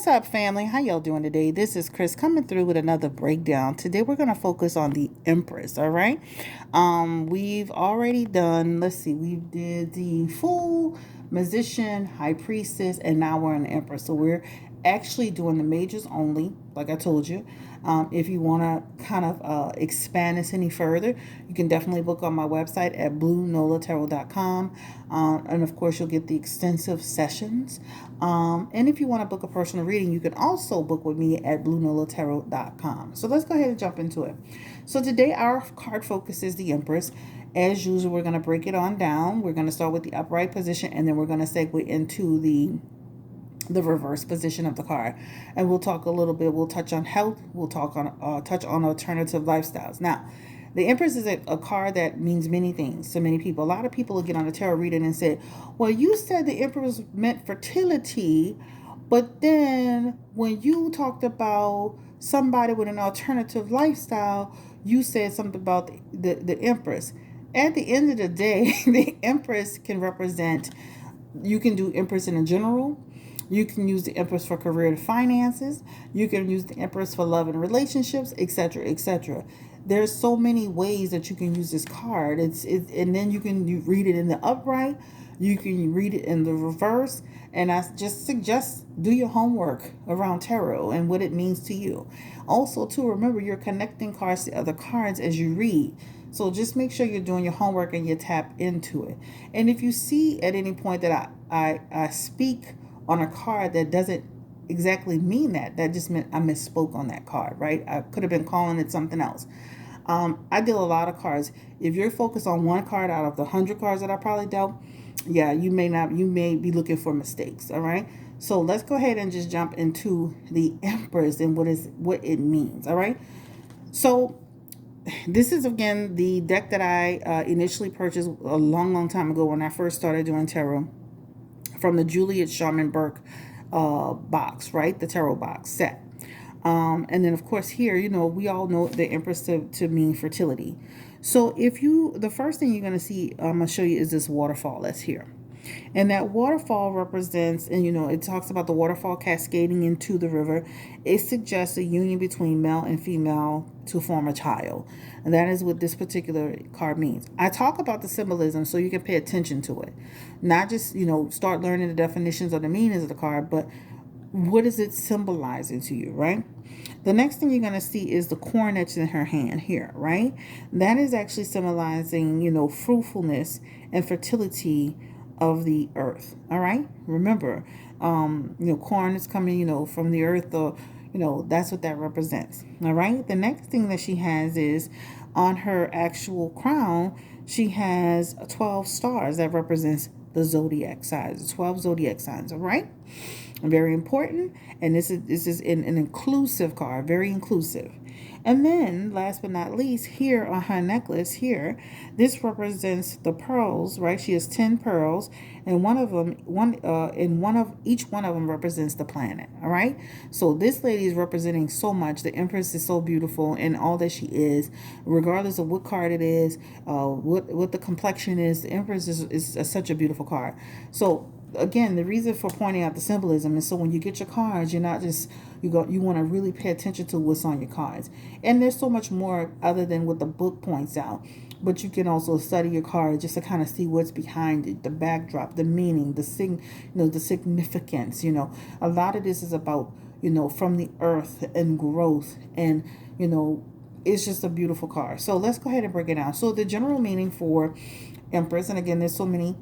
What's up, family? How y'all doing today? This is Chris coming through with another breakdown. Today we're going to focus on the Empress, all right? We've already done, let's see, we did the full musician, high priestess, and now we're on the Empress. So we're actually doing the majors only, like I told you. If you want to kind of expand this any further, you can definitely book on my website at bluenolatarot.com. And of course, you'll get the extensive sessions. And if you want to book a personal reading, you can also book with me at bluenolatarot.com. So let's go ahead and jump into it. So today, our card focus is the Empress. As usual, we're going to break it on down. We're going to start with the upright position, and then we're going to segue into the reverse position of the card, and we'll talk a little bit. We'll touch on health. We'll touch on alternative lifestyles. Now, the Empress is a card that means many things to many people. A lot of people will get on a tarot reading and say, "Well, you said the Empress meant fertility, but then when you talked about somebody with an alternative lifestyle, you said something about the Empress." At the end of the day, the Empress can represent. You can do Empress in a general. You can use the Empress for career and finances. You can use the Empress for love and relationships, etc., etc. There's so many ways that you can use this card. And then you read it in the upright. You can read it in the reverse. And I just suggest do your homework around tarot and what it means to you. Also, too, remember you're connecting cards to other cards as you read. So just make sure you're doing your homework and you tap into it. And if you see at any point that I speak on a card that doesn't exactly mean that just meant I misspoke on that card, right? I could have been calling it something else. I deal a lot of cards. If you're focused on one card out of the 100 cards that I probably dealt, yeah, you may be looking for mistakes, all right? So let's go ahead and just jump into the Empress and what it means, all right? So this is, again, the deck that I initially purchased a long time ago when I first started doing tarot, from the Juliet Sharman Burke box, right? The tarot box set. And then, of course, here, we all know the Empress to mean fertility. So the first thing you're going to see, I'm going to show you, is this waterfall that's here. And that waterfall represents, and it talks about the waterfall cascading into the river. It suggests a union between male and female to form a child. And that is what this particular card means. I talk about the symbolism so you can pay attention to it. Not just, start learning the definitions or the meanings of the card, but what is it symbolizing to you, right? The next thing you're going to see is the coronet in her hand here, right? That is actually symbolizing, fruitfulness and fertility of the earth. All right. Remember, corn is coming, from the earth, or, that's what that represents. All right. The next thing that she has is on her actual crown, she has 12 stars that represents the zodiac signs, the 12 zodiac signs. All right. Very important. And this is an inclusive card, very inclusive. And then, last but not least, here on her necklace here, this represents the pearls, right? She has 10 pearls, and each one of them represents the planet. All right. So this lady is representing so much. The Empress is so beautiful in all that she is, regardless of what card it is, what the complexion is. The Empress is such a beautiful card. So again, the reason for pointing out the symbolism is so when you get your cards, you're not just you want to really pay attention to what's on your cards. And there's so much more other than what the book points out. But you can also study your cards just to kind of see what's behind it, the backdrop, the meaning, the significance. A lot of this is about from the earth and growth, and it's just a beautiful card. So let's go ahead and break it down. So the general meaning for Empress, and again, there's so many,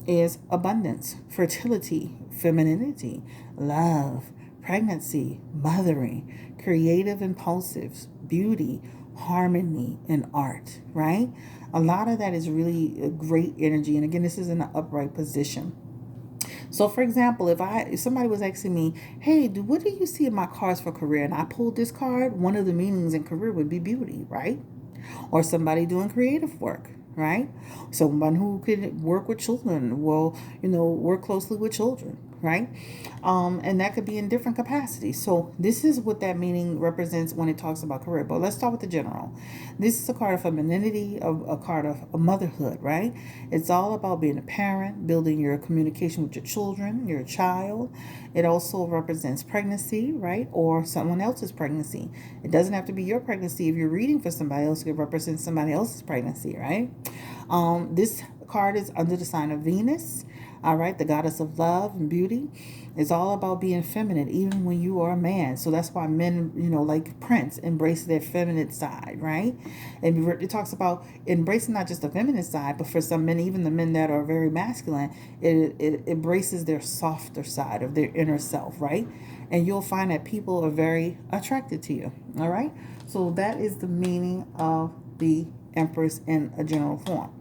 is abundance, fertility, femininity, love, pregnancy, mothering, creative impulsives, beauty, harmony, and art, right? A lot of that is really a great energy. And again, this is in an upright position. So, for example, if somebody was asking me, "Hey, what do you see in my cards for career?" and I pulled this card, one of the meanings in career would be beauty, right? Or somebody doing creative work, right? Someone who could work with children, work closely with children. right? And that could be in different capacities. So this is what that meaning represents when it talks about career. But let's start with the general. This is a card of femininity, a card of motherhood, right? It's all about being a parent, building your communication with your children, your child. It also represents pregnancy, right? Or someone else's pregnancy. It doesn't have to be your pregnancy. If you're reading for somebody else, it could represent somebody else's pregnancy, right? This card is under the sign of Venus, all right, the goddess of love and beauty. It's all about being feminine, even when you are a man. So that's why men, like Prince, embrace their feminine side, right? And it talks about embracing not just the feminine side, but for some men, even the men that are very masculine, it embraces their softer side of their inner self, right? And you'll find that people are very attracted to you, all right? So that is the meaning of the Empress in a general form.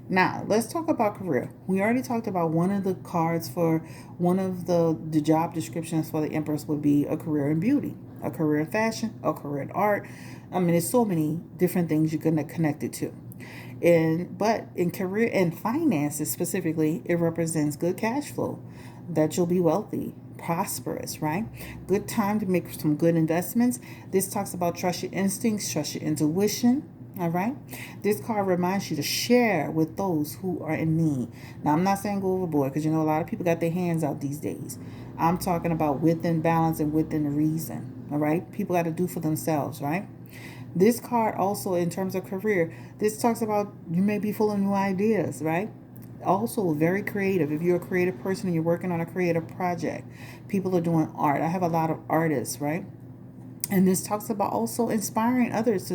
Now, let's talk about career. We already talked about one of the cards for one of the job descriptions for the Empress would be a career in beauty, a career in fashion, a career in art. I mean, there's so many different things you can connect it to. But in career and finances specifically, it represents good cash flow, that you'll be wealthy, prosperous, right? Good time to make some good investments. This talks about trust your instincts, trust your intuition. All right. This card reminds you to share with those who are in need. Now, I'm not saying go overboard because a lot of people got their hands out these days. I'm talking about within balance and within reason. All right. People got to do for themselves, right? This card also, in terms of career, this talks about you may be full of new ideas, right? Also, very creative. If you're a creative person and you're working on a creative project, people are doing art. I have a lot of artists, right? And this talks about also inspiring others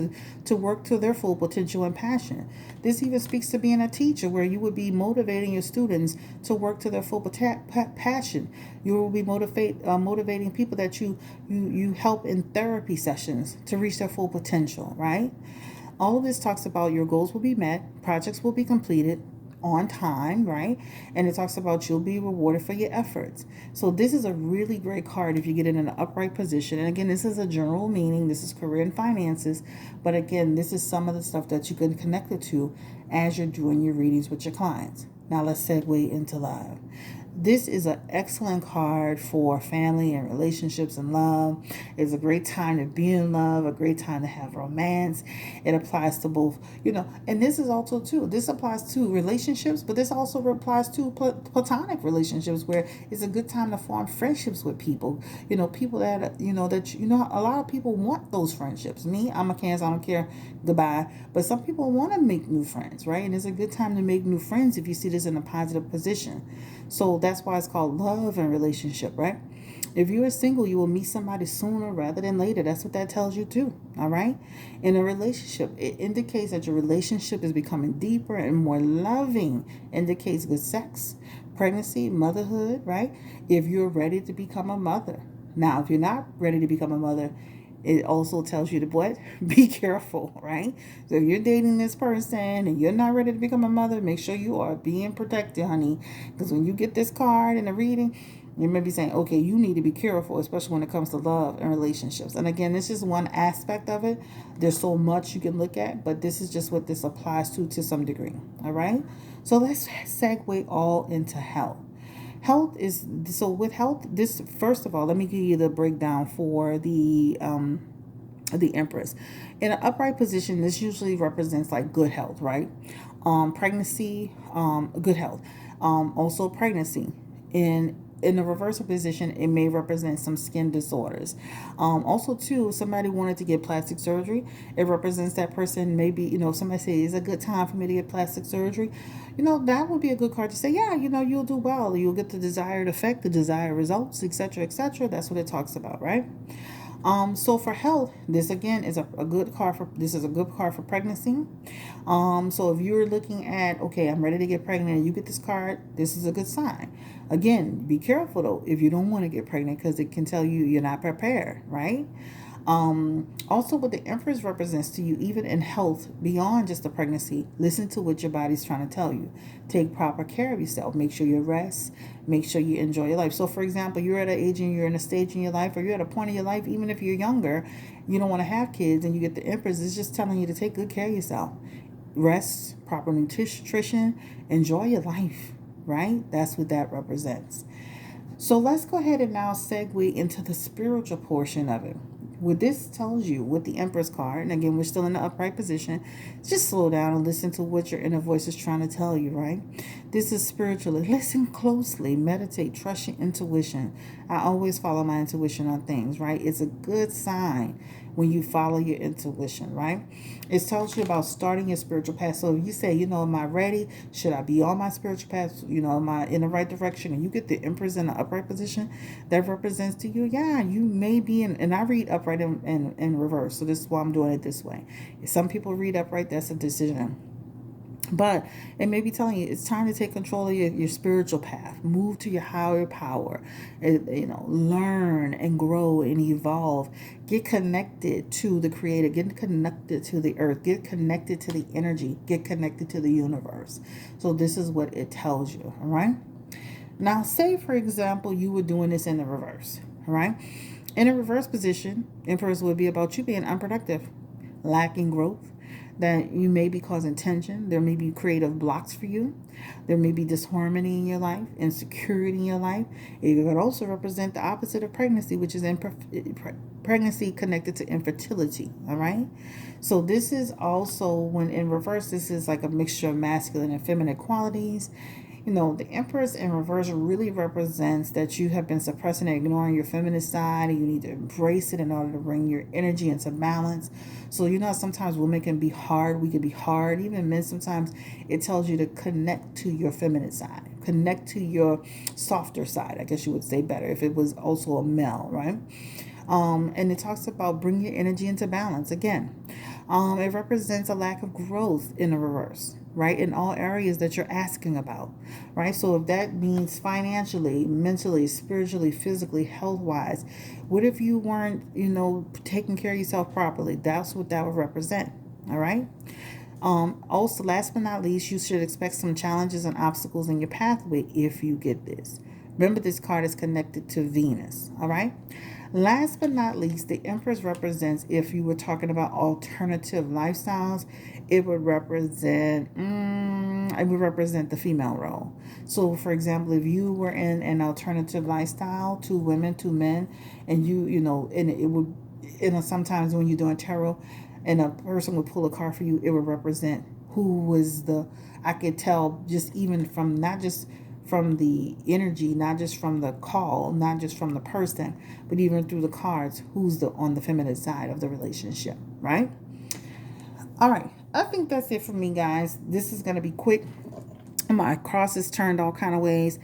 to work to their full potential and passion. This even speaks to being a teacher where you would be motivating your students to work to their full passion. You will be motivating people that you help in therapy sessions to reach their full potential, right? All of this talks about your goals will be met, projects will be completed on time, right? And it talks about you'll be rewarded for your efforts. So this is a really great card if you get it in an upright position. And again, this is a general meaning. This is career and finances. But again, this is some of the stuff that you can connect it to as you're doing your readings with your clients. Now let's segue into love. This is an excellent card for family and relationships and love. It's a great time to be in love, a great time to have romance. It applies to both, and this is also too, this applies to relationships, but this also applies to platonic relationships where it's a good time to form friendships with people. People that, a lot of people want those friendships. Me, I'm a Cancer, I don't care, goodbye. But some people want to make new friends, right? And it's a good time to make new friends if you see this in a positive position. So that's why it's called love and relationship, right? If you're single, you will meet somebody sooner rather than later. That's what that tells you too, all right? In a relationship, it indicates that your relationship is becoming deeper and more loving, indicates good sex, pregnancy, motherhood, right? If you're ready to become a mother. Now, if you're not ready to become a mother, it also tells you to what? Be careful, right? So if you're dating this person and you're not ready to become a mother, make sure you are being protected, honey. Because when you get this card in the reading, you may be saying, okay, you need to be careful, especially when it comes to love and relationships. And again, this is one aspect of it. There's so much you can look at, but this is just what this applies to some degree. All right? So let's segue all into health. Health is so with health. This first of all, let me give you the breakdown for the Empress. In an upright position, this usually represents like good health, right? Pregnancy, good health. Also pregnancy. In the reversal position, it may represent some skin disorders. Also, too, if somebody wanted to get plastic surgery, it represents that person. Maybe if somebody says it's a good time for me to get plastic surgery, that would be a good card to say, yeah, you'll do well. You'll get the desired effect, the desired results, etc., etc. That's what it talks about, right? So for health, this again is a good card for this is a good card for pregnancy. So if you're looking at, okay, I'm ready to get pregnant and you get this card, this is a good sign. Again, be careful though if you don't want to get pregnant because it can tell you you're not prepared, right? Also, what the Empress represents to you, even in health, beyond just the pregnancy, listen to what your body's trying to tell you. Take proper care of yourself. Make sure you rest. Make sure you enjoy your life. So, for example, you're at an age and you're in a stage in your life, or you're at a point in your life, even if you're younger, you don't want to have kids, and you get the Empress, it's just telling you to take good care of yourself. Rest, proper nutrition, enjoy your life, right? That's what that represents. So let's go ahead and now segue into the spiritual portion of it. What this tells you with the Empress card, and again, we're still in the upright position, just slow down and listen to what your inner voice is trying to tell you, right? This is spiritually. Listen closely, meditate, trust your intuition. I always follow my intuition on things, right? It's a good sign when you follow your intuition, right? It tells you about starting your spiritual path. So if you say, am I ready? Should I be on my spiritual path? Am I in the right direction? And you get the Empress in the upright position, that represents to you, yeah, you may be in, and I read upright and reverse. So this is why I'm doing it this way. If some people read upright, that's a decision. But it may be telling you it's time to take control of your spiritual path. Move to your higher power. Learn and grow and evolve. Get connected to the Creator. Get connected to the earth. Get connected to the energy. Get connected to the universe. So this is what it tells you. All right. Now, say for example, you were doing this in the reverse. All right. In a reverse position, Empress would be about you being unproductive, lacking growth, that you may be causing tension. There may be creative blocks for you. There may be disharmony in your life, insecurity in your life. It could also represent the opposite of pregnancy, which is pregnancy connected to infertility. All right. So this is also, when in reverse, this is like a mixture of masculine and feminine qualities. The Empress in reverse really represents that you have been suppressing and ignoring your feminine side, and you need to embrace it in order to bring your energy into balance. So, sometimes women can be hard. We can be hard. Even men, sometimes it tells you to connect to your feminine side, connect to your softer side. I guess you would say better if it was also a male, right? And it talks about bring your energy into balance again. It represents a lack of growth in the reverse, right? In all areas that you're asking about, right? So if that means financially, mentally, spiritually, physically, health wise, what if you weren't, taking care of yourself properly? That's what that would represent, all right? Also, last but not least, you should expect some challenges and obstacles in your pathway if you get this. Remember, this card is connected to Venus, all right? Last but not least, the Empress represents, if you were talking about alternative lifestyles, it would represent the female role. So, for example, if you were in an alternative lifestyle, two women, two men, and and it would, sometimes when you're doing tarot, and a person would pull a card for you, it would represent who was I could tell just even from, not just from the energy, not just from the call, not just from the person, but even through the cards, who's on the feminine side of the relationship, right? All right. I think that's it for me, guys. This is going to be quick. My crosses turned all kind of ways.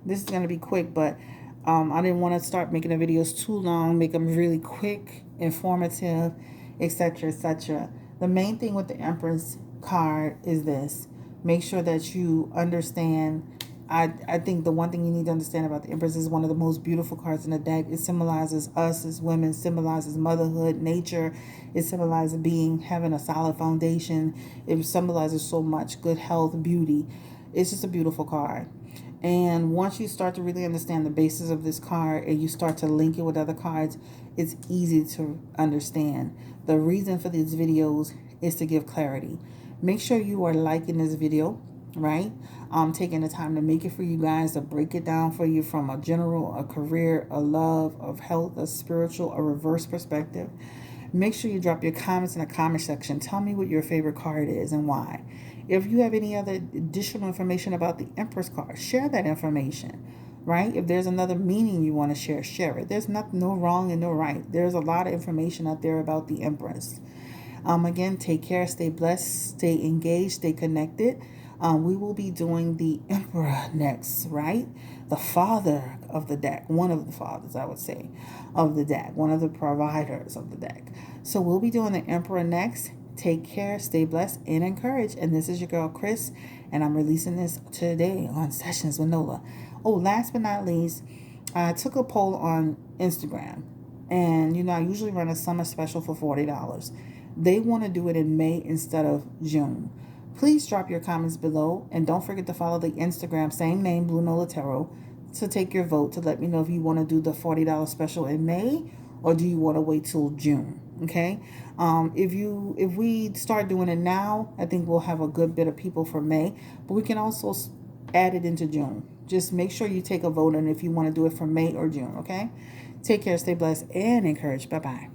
This is going to be quick, but I didn't want to start making the videos too long, make them really quick, informative, etc., etc. The main thing with the Empress card is this. Make sure that you understand. I think the one thing you need to understand about the Empress is one of the most beautiful cards in the deck. It symbolizes us as women, symbolizes motherhood, nature. It symbolizes having a solid foundation. It symbolizes so much good health, beauty. It's just a beautiful card. And once you start to really understand the basis of this card and you start to link it with other cards, it's easy to understand. The reason for these videos is to give clarity. Make sure you are liking this video, right? Taking the time to make it for you guys, to break it down for you from a general, a career, a love, of health, a spiritual, a reverse perspective. Make sure you drop your comments in the comment section. Tell me what your favorite card is and why. If you have any other additional information about the Empress card, share that information, right? If there's another meaning you want to share, share it. There's no wrong and no right. There's a lot of information out there about the Empress. Again, take care, stay blessed, stay engaged, stay connected. We will be doing the Emperor next, right? The father of the deck, one of the fathers, I would say, of the deck, one of the providers of the deck. So we'll be doing the Emperor next. Take care, stay blessed, and encouraged. And this is your girl, Chris, and I'm releasing this today on Sessions with Nola. Oh, last but not least, I took a poll on Instagram, and I usually run a summer special for $40. They want to do it in May instead of June. Please drop your comments below, and don't forget to follow the Instagram, same name, Blue Nola Tarot, to take your vote to let me know if you want to do the $40 special in May or do you want to wait till June. Okay. If we start doing it now, I think we'll have a good bit of people for May, but we can also add it into June. Just make sure you take a vote on if you want to do it for May or June, okay? Take care, stay blessed, and encouraged. Bye-bye.